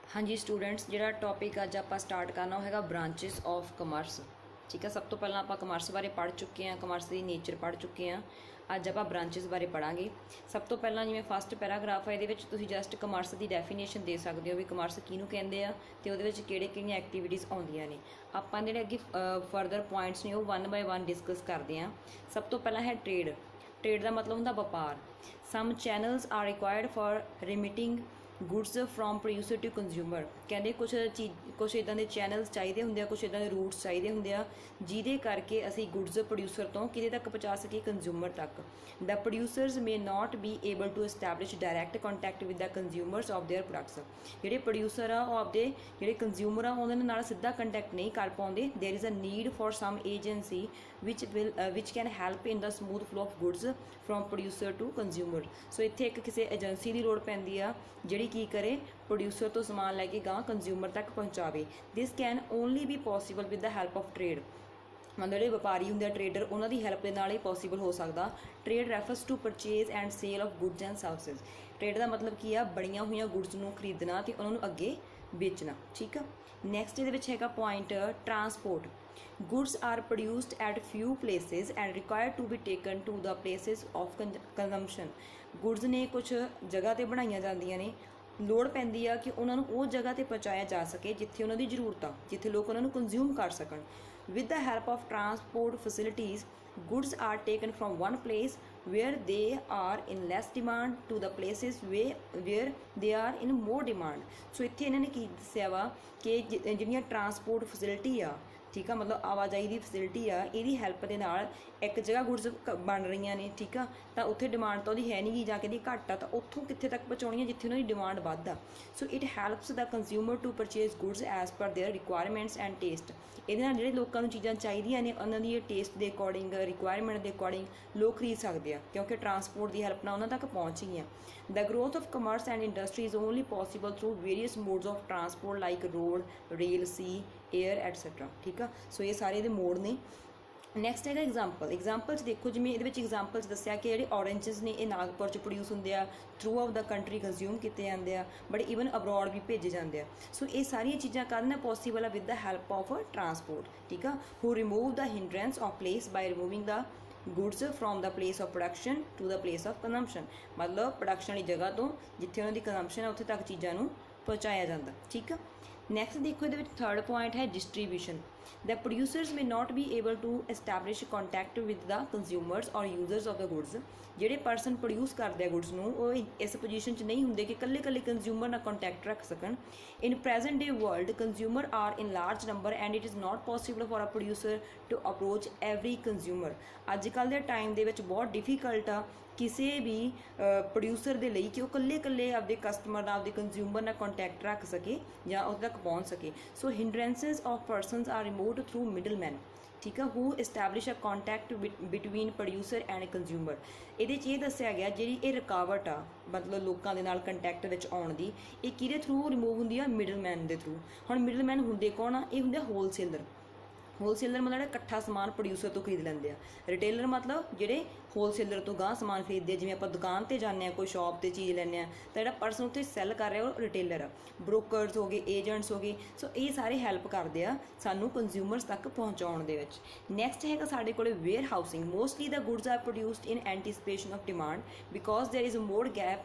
हाँ जी स्टूडेंट्स, ਜਿਹੜਾ ਟੌਪਿਕ ਅੱਜ ਆਪਾਂ ਸਟਾਰਟ ਕਰਨਾ ਹੋਏਗਾ ਬ੍ਰਾਂਚਿਸ ਆਫ ਕਮਰਸ। ਠੀਕ ਹੈ, ਸਭ ਤੋਂ ਪਹਿਲਾਂ ਆਪਾਂ ਕਮਰਸ ਬਾਰੇ ਪੜ੍ਹ ਚੁੱਕੇ ਹਾਂ, ਕਮਰਸ ਦੀ ਨੇਚਰ ਪੜ੍ਹ ਚੁੱਕੇ ਹਾਂ। ਅੱਜ ਆਪਾਂ ਬ੍ਰਾਂਚਿਸ ਬਾਰੇ ਪੜ੍ਹਾਂਗੇ। ਸਭ ਤੋਂ ਪਹਿਲਾਂ ਜਿਵੇਂ ਫਸਟ ਪੈਰਾਗ੍ਰਾਫ ਹੈ, ਇਹਦੇ ਵਿੱਚ ਤੁਸੀਂ ਜਸਟ ਕਮਰਸ ਦੀ ਡੈਫੀਨੇਸ਼ਨ ਦੇ ਸਕਦੇ ਹੋ ਵੀ ਕਮਰਸ ਕਿਹਨੂੰ ਕਹਿੰਦੇ ਆ ਅਤੇ ਉਹਦੇ ਵਿੱਚ ਕਿਹੜੀਆਂ ਐਕਟੀਵਿਟੀਜ਼ ਆਉਂਦੀਆਂ ਨੇ। ਆਪਾਂ ਜਿਹੜੇ ਅੱਗੇ ਫਰਦਰ ਪੁਆਇੰਟਸ ਨੇ ਉਹ 1 ਬਾਏ 1 ਡਿਸਕਸ ਕਰਦੇ ਹਾਂ। ਸਭ ਤੋਂ ਪਹਿਲਾਂ ਹੈ ਟ੍ਰੇਡ। ਟ੍ਰੇਡ ਦਾ ਮਤਲਬ ਹੁੰਦਾ ਵਪਾਰ। Some channels are required for remitting goods from producer to consumer. ਕਹਿੰਦੇ ਕੁਛ ਇੱਦਾਂ ਦੇ ਚੈਨਲਸ ਚਾਹੀਦੇ ਹੁੰਦੇ ਆ, ਕੁਛ ਇੱਦਾਂ ਦੇ ਰੂਟਸ ਚਾਹੀਦੇ ਹੁੰਦੇ ਆ ਜਿਹਦੇ ਕਰਕੇ ਅਸੀਂ ਗੁੱਡਸ ਪ੍ਰੋਡਿਊਸਰ ਤੋਂ ਕਿਤੇ ਤੱਕ ਪਹੁੰਚਾ ਸਕੀਏ, ਕੰਜ਼ਿਊਮਰ ਤੱਕ। The producers may not be able to establish direct contact with the consumers of their products. ਜਿਹੜੇ ਪ੍ਰੋਡਿਊਸਰ ਆ ਉਹ ਆਪਦੇ ਜਿਹੜੇ ਕੰਜ਼ਿਊਮਰ ਆ ਉਹਨਾਂ ਨਾਲ ਸਿੱਧਾ ਕੰਟੈਕਟ ਨਹੀਂ ਕਰ ਪਾਉਂਦੇ। There is a need for some agency which can help in the smooth flow of goods from producer to consumer. So ਇੱਥੇ ਇੱਕ ਕਿਸੇ ਏਜੰਸੀ ਦੀ ਲੋੜ ਪੈਂਦੀ ਆ ਜਿਹੜੀ ਕੀ ਕਰੇ, ਪ੍ਰੋਡਿਊਸਰ ਤੋਂ ਸਮਾਨ ਲੈ ਕੇ ਗਾਂ ਕੰਜ਼ਿਊਮਰ ਤੱਕ ਪਹੁੰਚਾਵੇ। This can only be possible with the help of trade. ਮਤਲਬ ਜਿਹੜੇ ਵਪਾਰੀ ਹੁੰਦੇ ਆ, ਟ੍ਰੇਡਰ, ਉਹਨਾਂ ਦੀ ਹੈਲਪ ਦੇ ਨਾਲ ਹੀ ਪੋਸੀਬਲ ਹੋ ਸਕਦਾ। Trade refers to purchase and sale of goods and services. Trade ਦਾ ਮਤਲਬ ਕੀ ਆ, ਬਣੀਆਂ ਹੋਈਆਂ ਗੁੱਡਸ ਨੂੰ ਖਰੀਦਣਾ ਅਤੇ ਉਹਨਾਂ ਨੂੰ ਅੱਗੇ ਵੇਚਣਾ। ਠੀਕ ਆ। ਨੈਕਸਟ ਇਹਦੇ ਵਿੱਚ ਹੈਗਾ point transport. Goods are produced at few places and required to be taken to the places of consumption. Goods ਨੇ ਕੁਛ ਜਗ੍ਹਾ 'ਤੇ ਬਣਾਈਆਂ ਜਾਂਦੀਆਂ ਨੇ, ਲੋੜ ਪੈਂਦੀ ਆ ਕਿ ਉਹਨਾਂ ਨੂੰ ਉਹ ਜਗ੍ਹਾ 'ਤੇ ਪਹੁੰਚਾਇਆ ਜਾ ਸਕੇ ਜਿੱਥੇ ਉਹਨਾਂ ਦੀ ਜ਼ਰੂਰਤ ਆ, ਜਿੱਥੇ ਲੋਕ ਉਹਨਾਂ ਨੂੰ ਕੰਜ਼ਿਊਮ ਕਰ ਸਕਣ। With the help of transport facilities goods are taken from one place where they are in less demand to the places where they are in more demand। ਸੋ ਇੱਥੇ ਇਹਨਾਂ ਨੇ ਕੀ ਦੱਸਿਆ ਵਾ ਕਿ ਜਿਹੜੀਆਂ ਟਰਾਂਸਪੋਰਟ ਫੈਸਿਲਿਟੀ ਆ, ਠੀਕ ਆ, ਮਤਲਬ ਆਵਾਜਾਈ ਦੀ ਫੈਸਿਲਿਟੀ ਆ, ਇਹਦੀ ਹੈਲਪ ਦੇ ਨਾਲ ਇੱਕ ਜਗ੍ਹਾ ਗੁੱਡਸ ਬਣ ਰਹੀਆਂ ਨੇ, ਠੀਕ ਆ, ਤਾਂ ਉੱਥੇ ਡਿਮਾਂਡ ਤਾਂ ਉਹਦੀ ਹੈ ਨਹੀਂ ਗੀ, ਜਾਂ ਕਿਹਦੀ ਘੱਟ ਆ, ਤਾਂ ਉੱਥੋਂ ਕਿੱਥੇ ਤੱਕ ਪਹੁੰਚਾਉਣੀ ਆ ਜਿੱਥੇ ਉਹਨਾਂ ਦੀ ਡਿਮਾਂਡ ਵੱਧ ਆ। So it helps the consumer to purchase goods as per their requirements and taste. ਇਹਦੇ ਨਾਲ ਜਿਹੜੇ ਲੋਕਾਂ ਨੂੰ ਚੀਜ਼ਾਂ ਚਾਹੀਦੀਆਂ ਨੇ ਉਹਨਾਂ ਦੀ ਟੇਸਟ ਦੇ ਅਕੋਰਡਿੰਗ, ਰਿਕੁਆਇਰਮੈਂਟ ਦੇ ਅਕੋਰਡਿੰਗ ਲੋਕ ਖਰੀਦ ਸਕਦੇ ਆ, ਕਿਉਂਕਿ ਟਰਾਂਸਪੋਰਟ ਦੀ ਹੈਲਪ ਨਾਲ ਉਹਨਾਂ ਤੱਕ ਪਹੁੰਚ ਗਈਆਂ। The growth of commerce and industry is only possible through various modes of transport like road, rail, sea, air etcetera. ਠੀਕ ਆ। ਸੋ ਇਹ ਸਾਰੇ ਇਹਦੇ ਮੋਡ ਨੇ। ਨੈਕਸਟ ਹੈਗਾ ਐਗਜ਼ਾਮਪਲ 'ਚ ਦੇਖੋ, ਜਿਵੇਂ ਇਹਦੇ ਵਿੱਚ ਐਗਜ਼ਾਮਪਲ 'ਚ ਦੱਸਿਆ ਕਿ ਜਿਹੜੇ ਔਰੇਂਜਸ ਨੇ ਇਹ ਨਾਗਪੁਰ 'ਚ ਪ੍ਰੋਡਿਊਸ ਹੁੰਦੇ ਆ, ਥਰੂ ਆਊਟ ਦਾ ਕੰਟਰੀ ਕੰਜ਼ਿਊਮ ਕੀਤੇ ਜਾਂਦੇ ਆ, ਬਟ ਈਵਨ ਅਬਰੋਡ ਵੀ ਭੇਜੇ ਜਾਂਦੇ ਆ। ਸੋ ਇਹ ਸਾਰੀਆਂ ਚੀਜ਼ਾਂ ਕਰਨਾ ਪੋਸੀਬਲ ਆ with the help of transport. ਠੀਕ ਆ। Who remove the hindrance of place by removing the goods from the place of production to the place of consumption. ਮਤਲਬ ਪ੍ਰੋਡਕਸ਼ਨ ਵਾਲੀ ਜਗ੍ਹਾ ਤੋਂ ਜਿੱਥੇ ਉਹਨਾਂ ਦੀ ਕੰਜ਼ੰਪਸ਼ਨ ਹੈ ਉੱਥੇ ਤੱਕ ਚੀਜ਼ਾਂ ਨੂੰ ਪਹੁੰਚਾਇਆ ਜਾਂਦਾ। ਠੀਕ ਆ। ਨੈਕਸਟ ਦੇਖੋ, ਇਹਦੇ ਵਿੱਚ ਥਰਡ ਪੁਆਇੰਟ ਹੈ distribution. The producers may not be able to establish contact with the consumers or users of the goods. ਜਿਹੜੇ ਪਰਸਨ ਪ੍ਰੋਡਿਊਸ ਕਰਦੇ ਆ ਗੁੱਡਸ ਨੂੰ, ਉਹ ਇਸ ਪੋਜੀਸ਼ਨ 'ਚ ਨਹੀਂ ਹੁੰਦੇ ਕਿ ਇਕੱਲੇ ਕੰਜ਼ਿਊਮਰ ਨਾਲ ਕੰਟੈਕਟ ਰੱਖ ਸਕਣ। In present day world consumer are in large number and it is not possible for a producer to approach every consumer. ਅੱਜ ਕੱਲ੍ਹ ਦੇ ਟਾਈਮ ਦੇ ਵਿੱਚ ਬਹੁਤ ਡਿਫੀਕਲਟ ਆ ਕਿਸੇ ਵੀ ਪ੍ਰੋਡਿਊਸਰ ਦੇ ਲਈ ਕਿ ਉਹ ਇਕੱਲੇ ਆਪਦੇ ਕਸਟਮਰ ਨਾਲ, ਆਪਦੇ ਕੰਜ਼ਿਊਮਰ ਨਾਲ ਕੰਟੈਕਟ ਰੱਖ ਸਕੇ ਜਾਂ ਉਹਦੇ ਤੱਕ ਪਹੁੰਚ ਸਕੇ। So hindrances of persons are removed through middleman. ਠੀਕ ਆ। Who establish a contact between producer and consumer. ਇਹਦੇ 'ਚ ਇਹ ਦੱਸਿਆ ਗਿਆ ਜਿਹੜੀ ਇਹ ਰੁਕਾਵਟ ਆ, ਮਤਲਬ ਲੋਕਾਂ ਦੇ ਨਾਲ ਕੰਟੈਕਟ ਵਿੱਚ ਆਉਣ ਦੀ, ਇਹ ਕਿਹਦੇ ਥਰੂ ਰਿਮੂਵ ਹੁੰਦੀ ਆ? ਮਿਡਲਮੈਨ ਦੇ ਥਰੂ। ਹੁਣ ਮਿਡਲਮੈਨ ਹੁੰਦੇ ਕੌਣ ਆ? ਇਹ ਹੁੰਦੇ ਹੋਲਸੇਲਰ। ਹੋਲਸੇਲਰ ਮਤਲਬ ਜਿਹੜਾ ਇਕੱਠਾ ਸਮਾਨ ਪ੍ਰੋਡਿਊਸਰ ਤੋਂ ਖਰੀਦ ਲੈਂਦੇ ਆ। ਰਿਟੇਲਰ ਮਤਲਬ ਜਿਹੜੇ ਹੋਲਸੇਲਰ ਤੋਂ ਗਾਂਹ ਸਮਾਨ ਖਰੀਦਦੇ ਆ। ਜਿਵੇਂ ਆਪਾਂ ਦੁਕਾਨ 'ਤੇ ਜਾਂਦੇ ਹਾਂ, ਕੋਈ ਸ਼ਾਪ 'ਤੇ ਚੀਜ਼ ਲੈਂਦੇ ਹਾਂ, ਤਾਂ ਜਿਹੜਾ ਪਰਸਨ ਉੱਥੇ ਸੈੱਲ ਕਰ ਰਿਹਾ ਉਹ ਰਿਟੇਲਰ ਆ। ਬ੍ਰੋਕਰਸ ਹੋ ਗਏ, ਏਜੰਟਸ ਹੋ ਗਏ। ਸੋ ਇਹ ਸਾਰੇ ਹੈਲਪ ਕਰਦੇ ਆ ਸਾਨੂੰ ਕੰਜ਼ਿਊਮਰਸ ਤੱਕ ਪਹੁੰਚਾਉਣ ਦੇ ਵਿੱਚ। ਨੈਕਸਟ ਹੈਗਾ ਸਾਡੇ ਕੋਲ warehousing. Mostly the goods are produced in anticipation of demand because there is more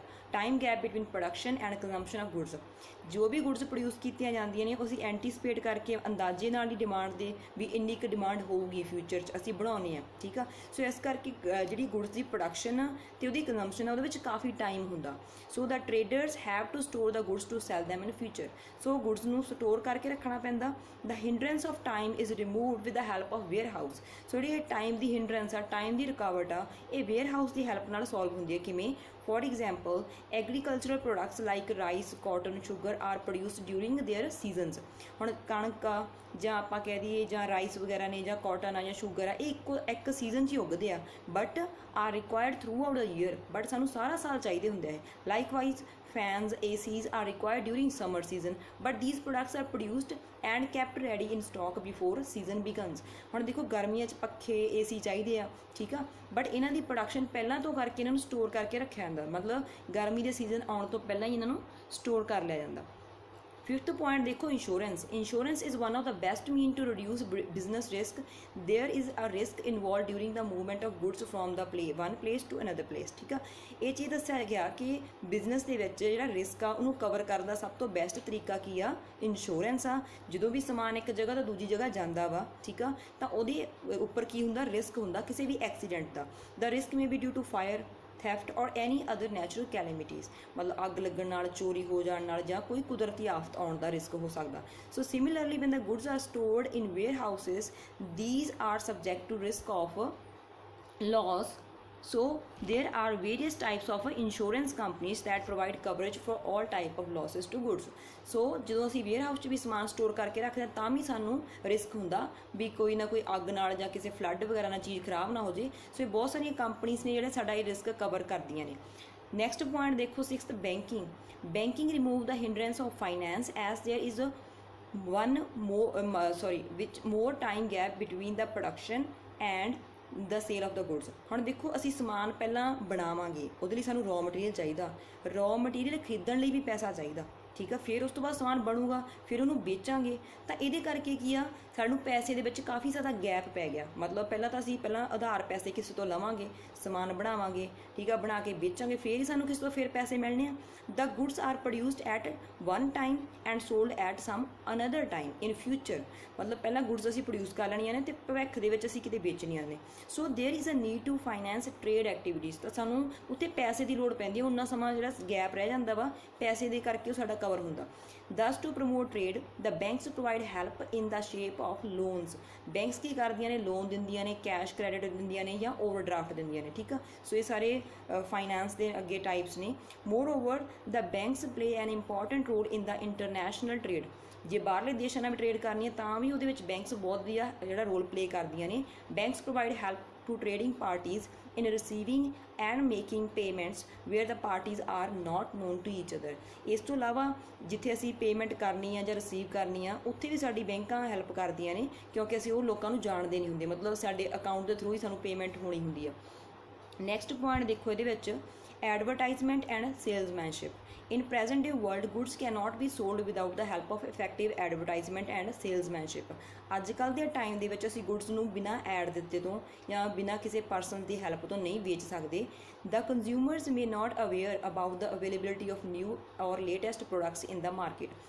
time gap between production and consumption of goods. ਜੋ ਵੀ ਗੁੱਡਸ ਪ੍ਰੋਡਿਊਸ ਕੀਤੀਆਂ ਜਾਂਦੀਆਂ ਨੇ ਉਹ ਅਸੀਂ ਐਂਟੀਸਪੇਟ ਕਰਕੇ, ਅੰਦਾਜ਼ੇ ਨਾਲ ਹੀ ਡਿਮਾਂਡ ਦੇ ਵੀ ਇੰਨੀ ਕੁ ਡਿਮਾਂਡ ਹੋਊਗੀ ਫਿਊਚਰ 'ਚ, ਅਸੀਂ ਬਣਾਉਂਦੇ ਹਾਂ। ਠੀਕ ਆ। ਸੋ ਇਸ ਕਰਕੇ ਜਿਹੜੀ ਗੁੱਡਸ ਦੀ ਪ੍ਰੋਡਕਸ਼ਨ ਆ ਅਤੇ ਉਹਦੀ ਕੰਜ਼ੰਪਸ਼ਨ ਆ, ਉਹਦੇ ਵਿੱਚ ਕਾਫੀ ਟਾਈਮ ਹੁੰਦਾ। So the traders have to store the goods to sell them in future. So goods ਨੂੰ ਸਟੋਰ ਕਰਕੇ ਰੱਖਣਾ ਪੈਂਦਾ। The hindrance of time is removed with the help of warehouse. So ਜਿਹੜੀ ਇਹ ਟਾਈਮ ਦੀ hindrance ਆ, time ਦੀ ਰੁਕਾਵਟ ਆ, ਇਹ ਵੇਅਰ ਹਾਊਸ ਦੀ ਹੈਲਪ ਨਾਲ ਸੋਲਵ ਹੁੰਦੀ ਹੈ। ਕਿਵੇਂ? For example agricultural products like rice, cotton, sugar are produce during their seasons. ਹੁਣ ਕਣਕ ਆ ਜਾਂ ਆਪਾਂ ਕਹਿ ਦਈਏ ਜਾਂ ਰਾਈਸ ਵਗੈਰਾ ਨੇ ਜਾਂ ਕਾਟਨ ਆ ਜਾਂ ਸ਼ੂਗਰ ਆ, ਇਹ ਇੱਕ ਸੀਜ਼ਨ 'ਚ ਹੀ ਉੱਗਦੇ ਆ, but are required throughout the year. ਬਟ ਸਾਨੂੰ ਸਾਰਾ ਸਾਲ ਚਾਹੀਦੇ ਹੁੰਦੇ ਆ। ਲਾਈਕਵਾਈਜ਼ fans, ACs are required during summer season, but these products are produced and kept ready in stock before season begins। ਹੁਣ ਦੇਖੋ ਗਰਮੀਆਂ 'ਚ ਪੱਖੇ, AC ਚਾਹੀਦੇ ਆ, ਠੀਕ ਆ, ਬਟ ਇਹਨਾਂ ਦੀ ਪ੍ਰੋਡਕਸ਼ਨ ਪਹਿਲਾਂ ਤੋਂ ਕਰਕੇ ਇਹਨਾਂ ਨੂੰ ਸਟੋਰ ਕਰਕੇ ਰੱਖਿਆ ਜਾਂਦਾ। ਮਤਲਬ ਗਰਮੀ ਦੇ ਸੀਜ਼ਨ ਆਉਣ ਤੋਂ ਪਹਿਲਾਂ ਹੀ ਇਹਨਾਂ ਨੂੰ ਸਟੋਰ ਕਰ ਲਿਆ ਜਾਂਦਾ। फिफ्थ पॉइंट देखो insurance. Insurance is one of the best mean to reduce business risk. There is a risk involve during the movement of goods from the one place to another place. ठीक है, ਇਹ ਚੀਜ਼ ਦੱਸਿਆ ਗਿਆ ਕਿ business ਦੇ ਵਿੱਚ ਜਿਹੜਾ ਰਿਸਕ ਆ ਉਹਨੂੰ ਕਵਰ ਕਰਨ ਦਾ ਸਭ ਤੋਂ ਬੈਸਟ ਤਰੀਕਾ ਕੀ ਆ, ਇੰਸ਼ੋਰੈਂਸ ਆ। ਜਦੋਂ ਵੀ ਸਮਾਨ ਇੱਕ ਜਗ੍ਹਾ ਤੋਂ ਦੂਜੀ ਜਗ੍ਹਾ ਜਾਂਦਾ ਵਾ, ਠੀਕ ਆ, ਤਾਂ ਉਹਦੇ ਉੱਪਰ ਕੀ ਹੁੰਦਾ, ਰਿਸਕ ਹੁੰਦਾ ਕਿਸੇ ਵੀ ਐਕਸੀਡੈਂਟ ਦਾ। The risk may be due to fire, theft or any other natural ਕੈਲੈਮਿਟੀਜ਼, ਮਤਲਬ ਅੱਗ ਲੱਗਣ ਨਾਲ, ਚੋਰੀ ਹੋ ਜਾਣ ਨਾਲ, ਜਾਂ ਕੋਈ ਕੁਦਰਤੀ ਆਫਤ ਆਉਣ ਦਾ ਰਿਸਕ ਹੋ ਸਕਦਾ। So similarly when the goods are stored in warehouses, these are subject to risk of loss. So there are various types of insurance companies that provide coverage for all type of losses to goods. So ਜਦੋਂ ਅਸੀਂ wear house 'ਚ ਵੀ ਸਮਾਨ store ਕਰਕੇ ਰੱਖਦੇ ਹਾਂ ਤਾਂ ਵੀ ਸਾਨੂੰ risk ਹੁੰਦਾ ਵੀ ਕੋਈ ਨਾ ਕੋਈ ਅੱਗ ਨਾਲ ਜਾਂ ਕਿਸੇ ਫਲੱਡ ਵਗੈਰਾ ਨਾਲ ਚੀਜ਼ ਖਰਾਬ ਨਾ ਹੋ ਜੇ। ਸੋ ਇਹ ਬਹੁਤ ਸਾਰੀਆਂ ਕੰਪਨੀਆਂ ਨੇ ਜਿਹੜੇ ਸਾਡਾ ਇਹ ਰਿਸਕ ਕਵਰ ਕਰਦੀਆਂ ਨੇ। ਨੈਕਸਟ ਪੁਆਇੰਟ ਦੇਖੋ sixth, banking. Banking remove the hindrance of finance as there is which more time gap between the production and the sale of the goods. ਹੁਣ ਦੇਖੋ ਅਸੀਂ ਸਮਾਨ ਪਹਿਲਾਂ ਬਣਾਵਾਂਗੇ, ਉਹਦੇ ਲਈ ਸਾਨੂੰ ਰॉ ਮਟੀਰੀਅਲ ਚਾਹੀਦਾ, ਰॉ ਮਟੀਰੀਅਲ ਖਰੀਦਣ ਲਈ ਵੀ ਪੈਸਾ ਚਾਹੀਦਾ, ਠੀਕ ਆ। ਫਿਰ ਉਸ ਤੋਂ ਬਾਅਦ ਸਮਾਨ ਬਣੂਗਾ, ਫਿਰ ਉਹਨੂੰ ਵੇਚਾਂਗੇ, ਤਾਂ ਇਹਦੇ ਕਰਕੇ ਕੀ ਆ, ਸਾਨੂੰ ਪੈਸੇ ਦੇ ਵਿੱਚ ਕਾਫੀ ਜ਼ਿਆਦਾ ਗੈਪ ਪੈ ਗਿਆ। ਮਤਲਬ ਪਹਿਲਾਂ ਤਾਂ ਅਸੀਂ ਉਧਾਰ ਪੈਸੇ ਕਿਸੇ ਤੋਂ ਲਵਾਂਗੇ, ਸਮਾਨ ਬਣਾਵਾਂਗੇ, ਠੀਕ ਆ, ਬਣਾ ਕੇ ਵੇਚਾਂਗੇ, ਫਿਰ ਹੀ ਸਾਨੂੰ ਕਿਸੇ ਤੋਂ ਫਿਰ ਪੈਸੇ ਮਿਲਣੇ ਆ। The goods are produced at one time and sold at some another time in future. ਮਤਲਬ ਪਹਿਲਾਂ ਗੁੱਡਸ ਅਸੀਂ ਪ੍ਰੋਡਿਊਸ ਕਰ ਲੈਣੀਆਂ ਨੇ ਅਤੇ ਭਵਿੱਖ ਦੇ ਵਿੱਚ ਅਸੀਂ ਕਿਤੇ ਵੇਚਣੀਆਂ ਨੇ। So there is a need to finance trade activities. ਤਾਂ ਸਾਨੂੰ ਉੱਥੇ ਪੈਸੇ ਦੀ ਲੋੜ ਪੈਂਦੀ ਹੈ, ਉਨਾ ਸਮਾਂ ਜਿਹੜਾ ਗੈਪ ਰਹਿ ਜਾਂਦਾ ਵਾ ਪੈਸੇ ਦੇ ਕਰਕੇ ਉਹ ਸਾਡਾ ਕਵਰ ਹੁੰਦਾ। Thus to promote trade the banks provide help in the shape of loans. Banks ਕੀ ਕਰਦੀਆਂ ਨੇ, ਲੋਨ ਦਿੰਦੀਆਂ ਨੇ, ਕੈਸ਼ ਕ੍ਰੈਡਿਟ ਦਿੰਦੀਆਂ ਨੇ ਜਾਂ ਓਵਰਡਰਾਫਟ ਦਿੰਦੀਆਂ ਨੇ, ਠੀਕ ਆ। ਸੋ ਇਹ ਸਾਰੇ ਫਾਈਨੈਂਸ ਦੇ ਅੱਗੇ ਟਾਈਪਸ ਨੇ। Moreover the banks play an important role in the international trade. ਜੇ ਬਾਹਰਲੇ ਦੇਸ਼ਾਂ ਨਾਲ ਵੀ ਟ੍ਰੇਡ ਕਰਨੀ ਹੈ ਤਾਂ ਵੀ ਉਹਦੇ ਵਿੱਚ ਬੈਂਕਸ ਬਹੁਤ ਵਧੀਆ ਜਿਹੜਾ ਰੋਲ ਪਲੇ ਕਰਦੀਆਂ ਨੇ। Banks provide help to trading parties in receiving and making payments where the parties are not known to each other। ਇਸ ਤੋਂ ਇਲਾਵਾ ਜਿੱਥੇ ਅਸੀਂ ਪੇਮੈਂਟ ਕਰਨੀ ਆ ਜਾਂ ਰਿਸੀਵ ਕਰਨੀ ਆ ਉੱਥੇ ਵੀ ਸਾਡੀ ਬੈਂਕਾਂ ਹੈਲਪ ਕਰਦੀਆਂ ਨੇ, ਕਿਉਂਕਿ ਅਸੀਂ ਉਹ ਲੋਕਾਂ ਨੂੰ ਜਾਣਦੇ ਨਹੀਂ ਹੁੰਦੇ, ਮਤਲਬ ਸਾਡੇ ਅਕਾਊਂਟ ਦੇ ਥਰੂ ਹੀ ਸਾਨੂੰ ਪੇਮੈਂਟ ਹੋਣੀ ਹੁੰਦੀ ਆ। ਨੈਕਸਟ ਪੁਆਇੰਟ ਦੇਖੋ ਇਹਦੇ ਵਿੱਚ, advertisement and salesmanship. In present day world, goods cannot be sold without the help of effective advertisement and salesmanship। ਅੱਜ ਕੱਲ੍ਹ ਦੇ ਟਾਈਮ ਦੇ ਵਿੱਚ ਅਸੀਂ ਗੁੱਡਸ ਨੂੰ ਬਿਨਾਂ ਐਡ ਦਿੱਤੇ ਤੋਂ ਜਾਂ ਬਿਨਾਂ ਕਿਸੇ ਪਰਸਨ ਦੀ ਹੈਲਪ ਤੋਂ ਨਹੀਂ ਵੇਚ ਸਕਦੇ। The consumers may not aware about the availability of new or latest products in the market।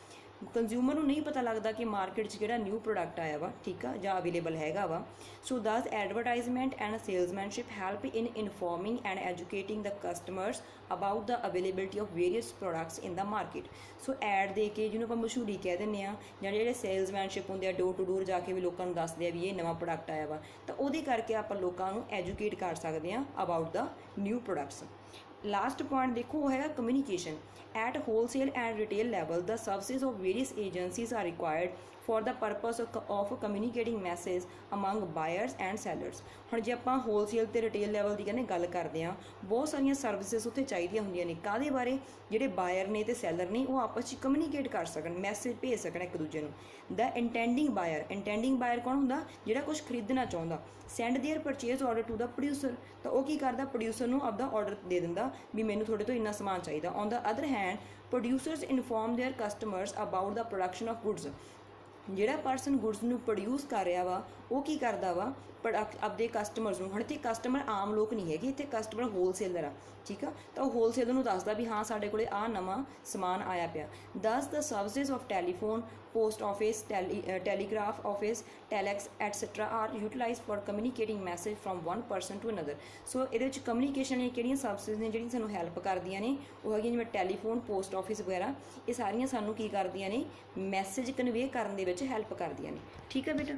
Consumer ਨੂੰ ਨਹੀਂ ਪਤਾ ਲੱਗਦਾ ਕਿ ਮਾਰਕੀਟ 'ਚ ਕਿਹੜਾ ਨਿਊ ਪ੍ਰੋਡਕਟ ਆਇਆ ਵਾ, ਠੀਕ ਆ, ਜਾਂ ਅਵੇਲੇਬਲ ਹੈਗਾ ਵਾ। So thus advertisement and salesmanship help in informing and educating the customers about the availability of various products in the market. So ad ਦੇ ਕੇ, ਜਿਹਨੂੰ ਆਪਾਂ ਮਸ਼ਹੂਰੀ ਕਹਿ ਦਿੰਦੇ ਹਾਂ, ਜਾਂ ਜਿਹੜੇ ਸੇਲਜ਼ਮੈਨਸ਼ਿਪ ਹੁੰਦੇ ਆ, ਡੋਰ ਟੂ ਡੋਰ ਜਾ ਕੇ ਵੀ ਲੋਕਾਂ ਨੂੰ ਦੱਸਦੇ ਆ ਵੀ ਇਹ ਨਵਾਂ ਪ੍ਰੋਡਕਟ ਆਇਆ ਵਾ, ਤਾਂ ਉਹਦੇ ਕਰਕੇ ਆਪਾਂ ਲੋਕਾਂ ਨੂੰ ਐਜੂਕੇਟ ਕਰ ਸਕਦੇ ਹਾਂ about the new products. Last point ਦੇਖੋ ਉਹ ਹੈਗਾ communication. At wholesale and retail level, the services of various agencies are required for the purpose of communicating message among buyers and sellers। ਹੁਣ ਜੇ ਆਪਾਂ ਹੋਲਸੇਲ ਤੇ ਰਿਟੇਲ ਲੈਵਲ ਦੀ ਕਹਿੰਦੇ ਗੱਲ ਕਰਦੇ ਹਾਂ, ਬਹੁਤ ਸਾਰੀਆਂ ਸਰਵਿਸਿਜ਼ ਉੱਥੇ ਚਾਹੀਦੀਆਂ ਹੁੰਦੀਆਂ ਨੇ। ਕਾਹਦੇ ਬਾਰੇ? ਜਿਹੜੇ ਬਾਇਰ ਨੇ ਤੇ ਸੈਲਰ ਨੇ ਉਹ ਆਪਸ 'ਚ ਕਮਿਊਨੀਕੇਟ ਕਰ ਸਕਣ, ਮੈਸੇਜ ਭੇਜ ਸਕਣ ਇੱਕ ਦੂਜੇ ਨੂੰ। ਦ ਇੰਟੈਂਡਿੰਗ ਬਾਇਰ ਕੌਣ ਹੁੰਦਾ? ਜਿਹੜਾ ਕੁਝ ਖਰੀਦਣਾ ਚਾਹੁੰਦਾ। Send their purchase order to the producer. ਤਾਂ ਉਹ ਕੀ ਕਰਦਾ? ਪ੍ਰੋਡਿਊਸਰ ਨੂੰ ਆਪਦਾ ਆਰਡਰ ਦੇ ਦਿੰਦਾ ਵੀ ਮੈਨੂੰ ਤੁਹਾਡੇ ਤੋਂ ਇੰਨਾ ਸਮਾਨ ਚਾਹੀਦਾ। On the other hand, producers inform there customers about the production of goods. ਜਿਹੜਾ ਪਰਸਨ ਗੁੱਡਸ ਨੂੰ ਪ੍ਰੋਡਿਊਸ ਕਰ ਰਿਹਾ ਵਾ ਉਹ ਕੀ ਕਰਦਾ ਵਾ? ਆਪਦੇ ਕਸਟਮਰਸ ਨੂੰ। ਹੁਣ ਇੱਥੇ ਕਸਟਮਰ ਆਮ ਲੋਕ ਨਹੀਂ ਹੈਗੇ, ਇੱਥੇ ਕਸਟਮਰ ਹੋਲਸੇਲਰ ਆ, ਠੀਕ ਆ। ਤਾਂ ਉਹ ਹੋਲਸੇਲਰ ਨੂੰ ਦੱਸਦਾ ਵੀ ਹਾਂ ਸਾਡੇ ਕੋਲੇ ਆਹ ਨਵਾਂ ਸਮਾਨ ਆਇਆ ਪਿਆ। Thus the services of telephone, post office, telegraph office, telex etc. are utilized for communicating message from one person to another। ਸੋ ਇਹਦੇ ਵਿੱਚ ਕਮਿਊਨੀਕੇਸ਼ਨ ਦੀਆਂ ਕਿਹੜੀਆਂ ਸਰਵਿਸਿਜ਼ ਨੇ ਜਿਹੜੀਆਂ ਸਾਨੂੰ ਹੈਲਪ ਕਰਦੀਆਂ ਨੇ? ਉਹ ਹੈਗੀਆਂ ਜਿਵੇਂ ਟੈਲੀਫੋਨ, ਪੋਸਟ ਆਫਿਸ ਵਗੈਰਾ। ਇਹ ਸਾਰੀਆਂ ਸਾਨੂੰ ਕੀ ਕਰਦੀਆਂ ਨੇ? ਮੈਸੇਜ ਕਨਵੇ ਕਰਨ ਦੇ ਵਿੱਚ ਹੈਲਪ ਕਰਦੀਆਂ ਨੇ, ਠੀਕ ਹੈ ਬੇਟਾ।